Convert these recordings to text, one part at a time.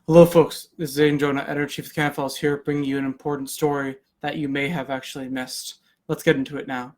Hello folks, this is Aidan Jonah, Editor-in-Chief of Canada Files here, bringing you an important story that you may have actually missed. Let's get into it now.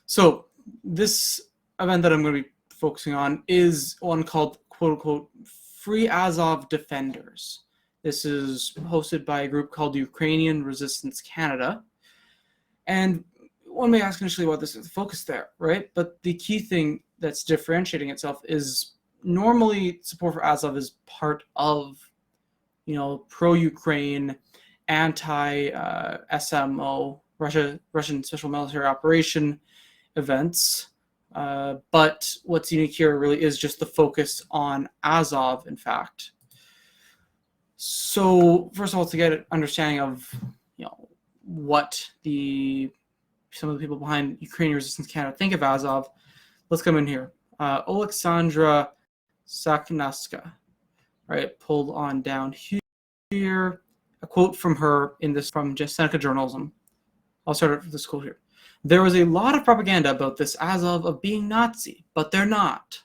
So, this event that I'm going to be focusing on is one called, quote-unquote, Free Azov Defenders. This is hosted by a group called Ukrainian Resistance Canada. And one may ask initially what this is the focus there, right? But the key thing that's differentiating itself is normally support for Azov is part of, pro-Ukraine, anti-SMO, Russian Special Military Operation events. But what's unique here really is just the focus on Azov, in fact. So first of all, to get an understanding of, what some of the people behind Ukrainian Resistance Canada think of Azov, let's come in here. Alexandra Saknaska, right, pulled on down here. A quote from her from Seneca Journalism. I'll start with this quote here. There was a lot of propaganda about this Azov of being Nazi, but they're not. ...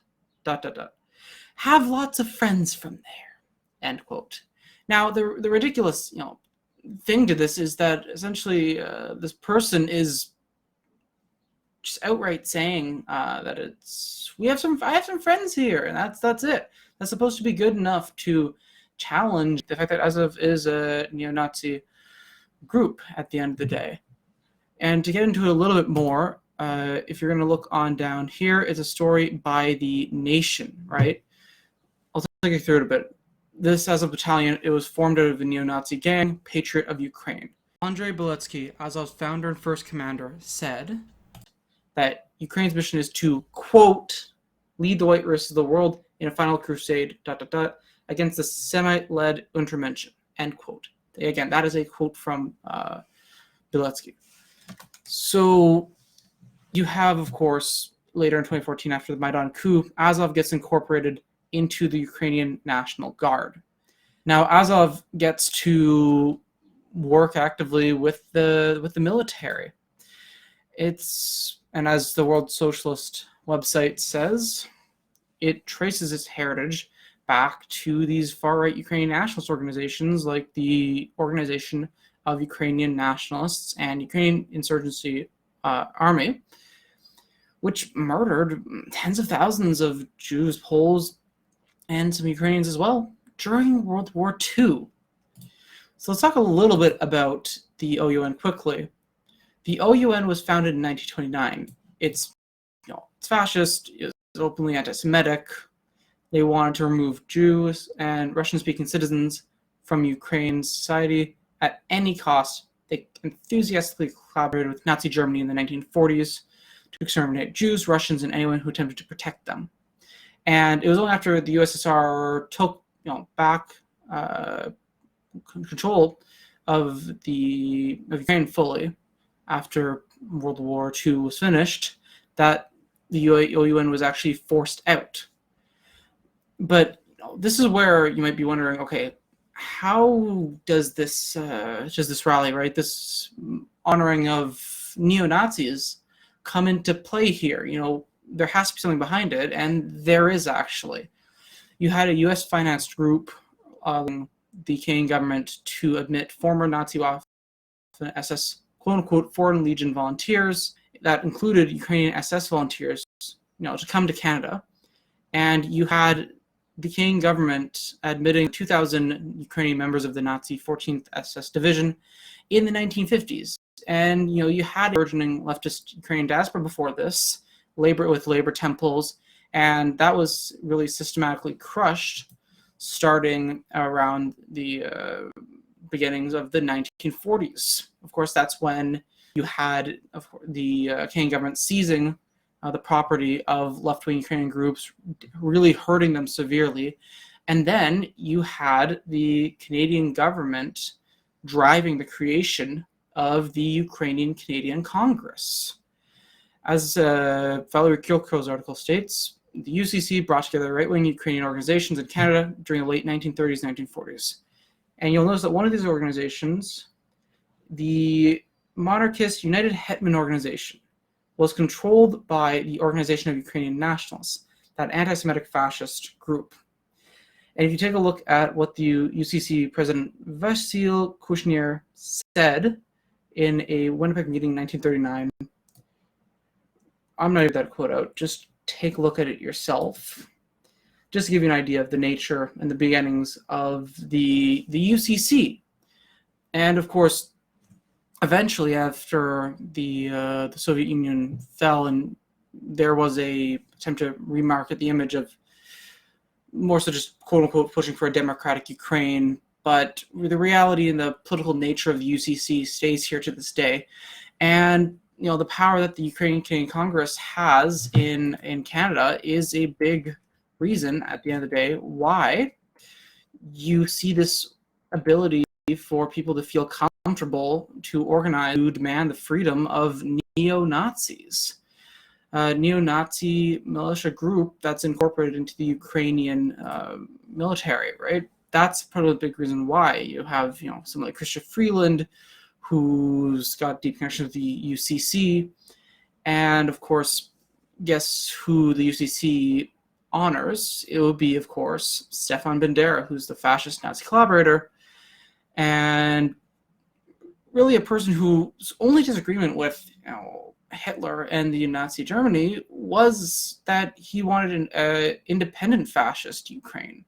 Have lots of friends from there. End quote. Now, the ridiculous, thing to this is that essentially this person is just outright saying that I have some friends here, and that's it. That's supposed to be good enough to challenge the fact that Azov is a neo-Nazi group at the end of the day. And to get into it a little bit more, if you're going to look on down here, it's a story by The Nation, right? I'll take you through it a bit. This Azov Battalion, it was formed out of the neo-Nazi gang, Patriot of Ukraine. Andrei Beletsky, Azov's founder and first commander, said that Ukraine's mission is to, quote, lead the white race of the world in a final crusade, ... against the Semite-led Untermenschen, end quote. Again, that is a quote from Beletsky. So you have, of course, later in 2014, after the Maidan coup, Azov gets incorporated into the Ukrainian National Guard. Now, Azov gets to work actively with the military. And as the World Socialist website says, it traces its heritage back to these far-right Ukrainian nationalist organizations like the Organization of Ukrainian Nationalists and Ukrainian Insurgency Army, which murdered tens of thousands of Jews, Poles, and some Ukrainians as well during World War II. So let's talk a little bit about the OUN quickly. The OUN was founded in 1929. It's fascist, it's openly anti-Semitic. They wanted to remove Jews and Russian-speaking citizens from Ukraine's society at any cost. They enthusiastically collaborated with Nazi Germany in the 1940s to exterminate Jews, Russians, and anyone who attempted to protect them. And it was only after the USSR took back control of Ukraine fully after World War II was finished that the OUN was actually forced out. But this is where you might be wondering, okay, how does this rally, right, this honoring of neo-Nazis come into play here? There has to be something behind it, and there is actually. You had a U.S.-financed group, the Canadian government, to admit former Nazi SS, quote-unquote, Foreign Legion volunteers. That included Ukrainian SS volunteers, to come to Canada. And you had the Canadian government admitting 2,000 Ukrainian members of the Nazi 14th SS Division in the 1950s. And, you had a burgeoning leftist Ukrainian diaspora before this, labor temples, and that was really systematically crushed starting around the beginnings of the 1940s. Of course, that's when you had the Canadian government seizing the property of left-wing Ukrainian groups, really hurting them severely. And then you had the Canadian government driving the creation of the Ukrainian-Canadian Congress. As Valery Kyrilko's article states, the UCC brought together right-wing Ukrainian organizations in Canada during the late 1930s and 1940s. And you'll notice that one of these organizations, the monarchist United Hetman Organization, was controlled by the Organization of Ukrainian Nationalists, that anti-Semitic fascist group. And if you take a look at what the UCC President Vasyl Kushner said in a Winnipeg meeting in 1939, I'm not going to get that quote out. Just take a look at it yourself. Just to give you an idea of the nature and the beginnings of the UCC. And of course, eventually after the Soviet Union fell, and there was a attempt to remarket the image of more so just quote-unquote pushing for a democratic Ukraine, but the reality and the political nature of the UCC stays here to this day. And the power that the Ukrainian Canadian Congress has in Canada is a big reason, at the end of the day, why you see this ability for people to feel comfortable to organize, to demand the freedom of neo-Nazis. Neo-Nazi militia group that's incorporated into the Ukrainian military, right? That's probably the big reason why you have, someone like Christopher Freeland, who's got deep connection with the UCC, and of course, guess who the UCC honors? It would be, of course, Stefan Bandera, who's the fascist Nazi collaborator, and really a person whose only disagreement with Hitler and the Nazi Germany was that he wanted an independent fascist Ukraine.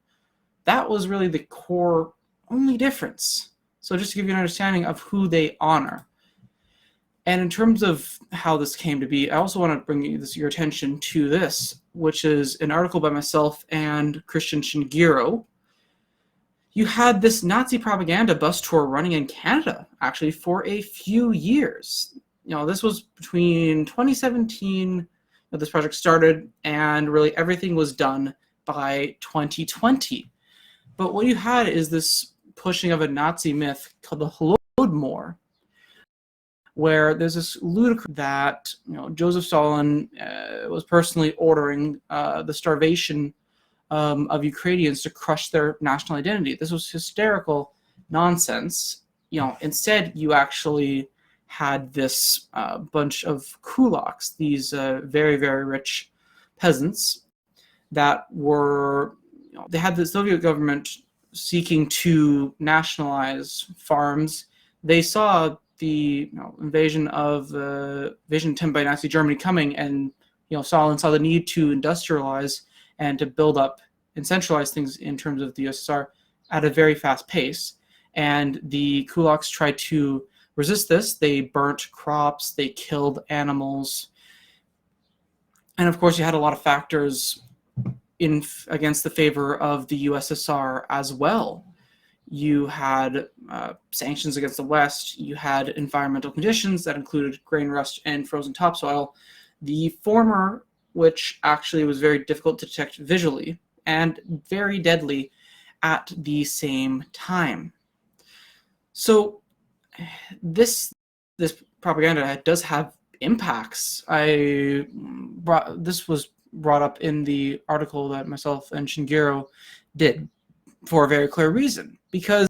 That was really the core only difference. So just to give you an understanding of who they honor. And in terms of how this came to be, I also want to bring your attention to this, which is an article by myself and Christian Shingiro. You had this Nazi propaganda bus tour running in Canada, actually, for a few years. This was between 2017, this project started, and really everything was done by 2020. But what you had is this pushing of a Nazi myth called the Holodomor, where there's this ludicrous that Joseph Stalin was personally ordering the starvation of Ukrainians to crush their national identity. This was hysterical nonsense. Instead, you actually had this bunch of kulaks, these very, very rich peasants that were, they had the Soviet government seeking to nationalize farms. They saw the invasion attempt by Nazi Germany coming, and Stalin saw the need to industrialize and to build up and centralize things in terms of the USSR at a very fast pace. And the kulaks tried to resist this. They burnt crops, they killed animals. And of course, you had a lot of factors against the favor of the USSR as well. You had sanctions against the West. You had environmental conditions that included grain rust and frozen topsoil. The former, which actually was very difficult to detect visually and very deadly at the same time. So this propaganda does have impacts. This was brought up in the article that myself and Shingiro did for a very clear reason, because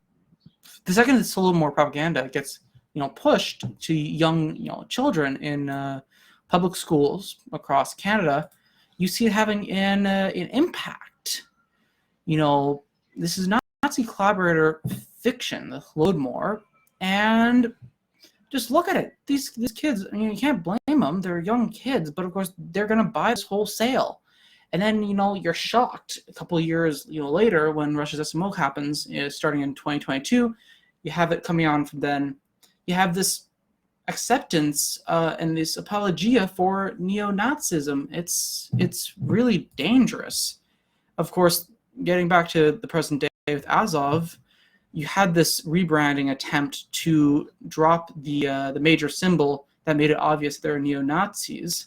the second this a little more propaganda gets pushed to young children in public schools across Canada, you see it having an impact. This is not Nazi collaborator fiction, the Holodomor, and just look at it. These kids, you can't blame them. They're young kids, but of course they're going to buy this wholesale. And then, you're shocked a couple of years later when Russia's SMO happens, starting in 2022, you have it coming on from then. You have this acceptance and this apologia for neo-Nazism. It's really dangerous. Of course, getting back to the present day with Azov, you had this rebranding attempt to drop the major symbol that made it obvious that they're neo-Nazis.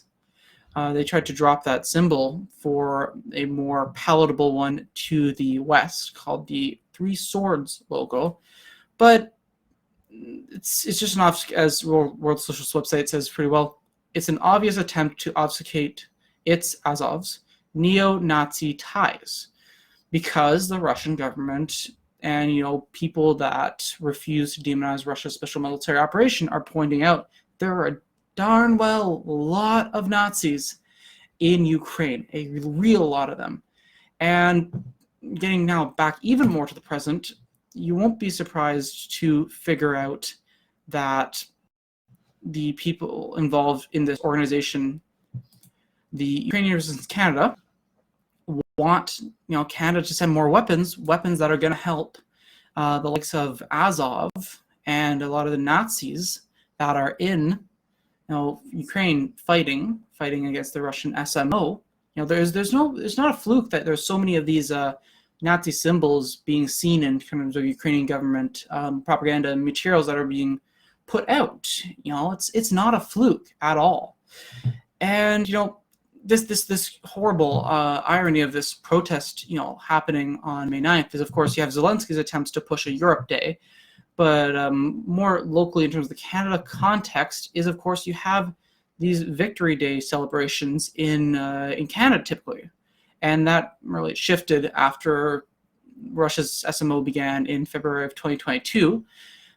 They tried to drop that symbol for a more palatable one to the West, called the Three Swords logo. But it's just an as World Socialist website says pretty well, it's an obvious attempt to obfuscate its, Azov's, neo-Nazi ties, because the Russian government and people that refuse to demonize Russia's special military operation are pointing out there are a darn well lot of Nazis in Ukraine, a real lot of them. And getting now back even more to the present, you won't be surprised to figure out that the people involved in this organization, the Ukrainian Resistance Canada, want Canada to send more weapons that are going to help the likes of Azov and a lot of the Nazis that are in Ukraine fighting against the Russian SMO. It's not a fluke that there's so many of these Nazi symbols being seen in terms of Ukrainian government propaganda and materials that are being put out. It's not a fluke at all. And this horrible irony of this protest happening on May 9th is, of course, you have Zelensky's attempts to push a Europe Day, but more locally in terms of the Canada context is, of course, you have these Victory Day celebrations in Canada typically, and that really shifted after Russia's SMO began in February of 2022.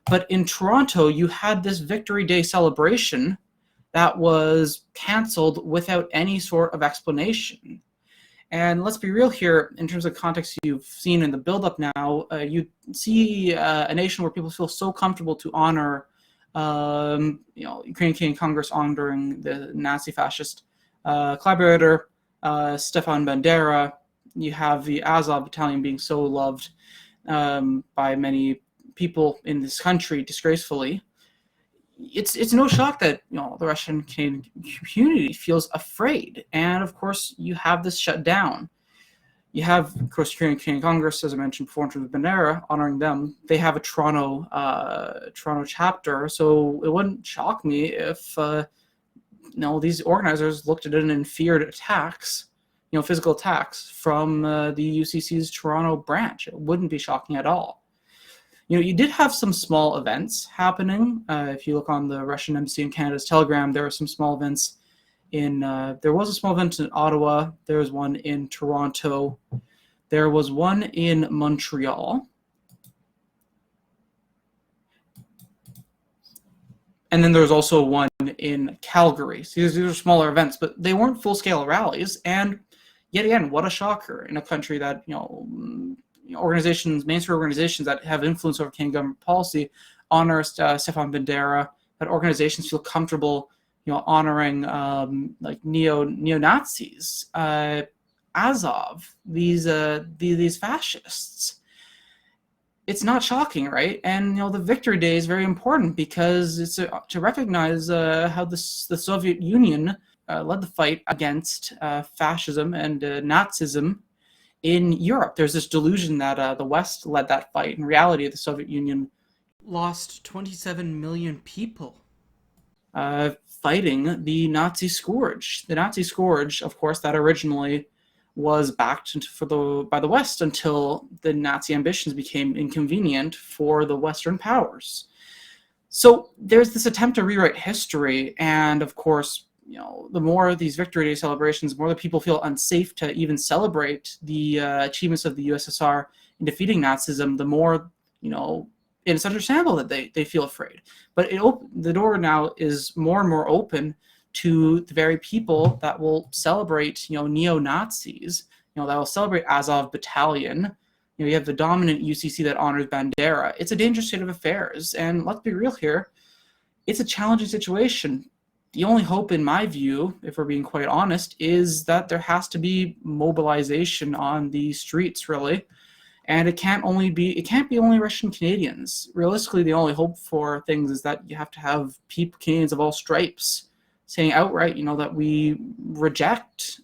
But in Toronto, you had this Victory Day celebration that was canceled without any sort of explanation. And let's be real here, in terms of context you've seen in the build-up now, you see a nation where people feel so comfortable to honor Ukrainian Congress honoring the Nazi fascist collaborator, Stefan Bandera. You have the Azov Battalion being so loved by many people in this country, disgracefully. It's no shock that the Russian Canadian community feels afraid, and of course you have this shut down. You have, of course, Ukrainian Canadian Congress, as I mentioned before, in terms of Bandera, honoring them. They have a Toronto chapter, so it wouldn't shock me if these organizers looked at it and feared attacks, physical attacks from the UCC's Toronto branch. It wouldn't be shocking at all. You did have some small events happening. If you look on the Russian Embassy in Canada's Telegram, there were some small events there was a small event in Ottawa. There was one in Toronto. There was one in Montreal. And then there was also one in Calgary. So these are smaller events, but they weren't full-scale rallies. And yet again, what a shocker in a country that, organizations, mainstream organizations that have influence over Canadian government policy honor Stefan Bandera, that organizations feel comfortable, honoring like neo-Nazis, Azov, these fascists. It's not shocking, right? And the Victory Day is very important because it's to recognize how the Soviet Union led the fight against fascism and Nazism in Europe. There's this delusion that the West led that fight. In reality, the Soviet Union lost 27 million people fighting the Nazi scourge. The Nazi scourge, of course, that originally was backed by the West until the Nazi ambitions became inconvenient for the Western powers. So there's this attempt to rewrite history, and of course, the more these Victory Day celebrations, the more the people feel unsafe to even celebrate the achievements of the USSR in defeating Nazism, the more, it's understandable that they feel afraid. But the door now is more and more open to the very people that will celebrate, neo-Nazis, that will celebrate Azov Battalion. You have the dominant UCC that honors Bandera. It's a dangerous state of affairs. And let's be real here, it's a challenging situation. The only hope, in my view, if we're being quite honest, is that there has to be mobilization on the streets, really. And it can't be only Russian Canadians. Realistically, the only hope for things is that you have to have Canadians of all stripes saying outright, that we reject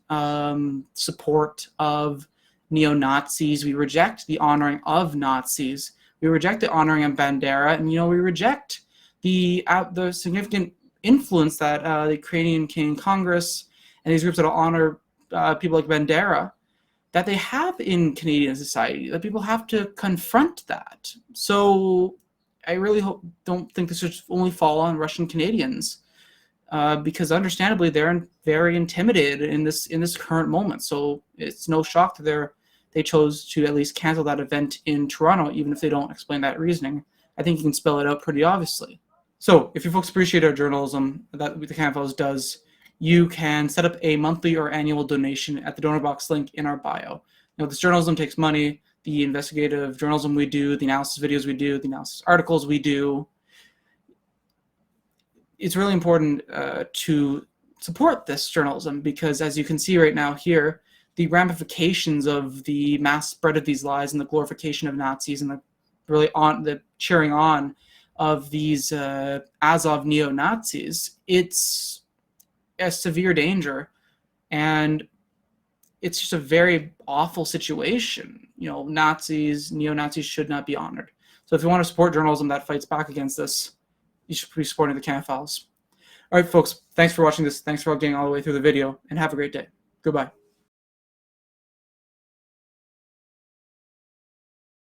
support of neo-Nazis. We reject the honoring of Nazis. We reject the honoring of Bandera, and we reject the significant influence that the Ukrainian Canadian Congress and these groups that honor people like Bandera, that they have in Canadian society, that people have to confront that. So I really don't think this should only fall on Russian Canadians, because understandably they're very intimidated in this current moment. So it's no shock that they chose to at least cancel that event in Toronto, even if they don't explain that reasoning. I think you can spell it out pretty obviously. So if you folks appreciate our journalism that the Canada Files does, you can set up a monthly or annual donation at the donor box link in our bio. this journalism takes money. The investigative journalism we do, the analysis videos we do, the analysis articles we do. It's really important to support this journalism, because as you can see right now here, the ramifications of the mass spread of these lies and the glorification of Nazis and the cheering on of these Azov neo-Nazis, it's a severe danger, and it's just a very awful situation. Neo-Nazis should not be honored. So if you want to support journalism that fights back against this, you should be supporting the Canna Files. All right, folks, thanks for watching this. Thanks for getting all the way through the video, and have a great day. Goodbye.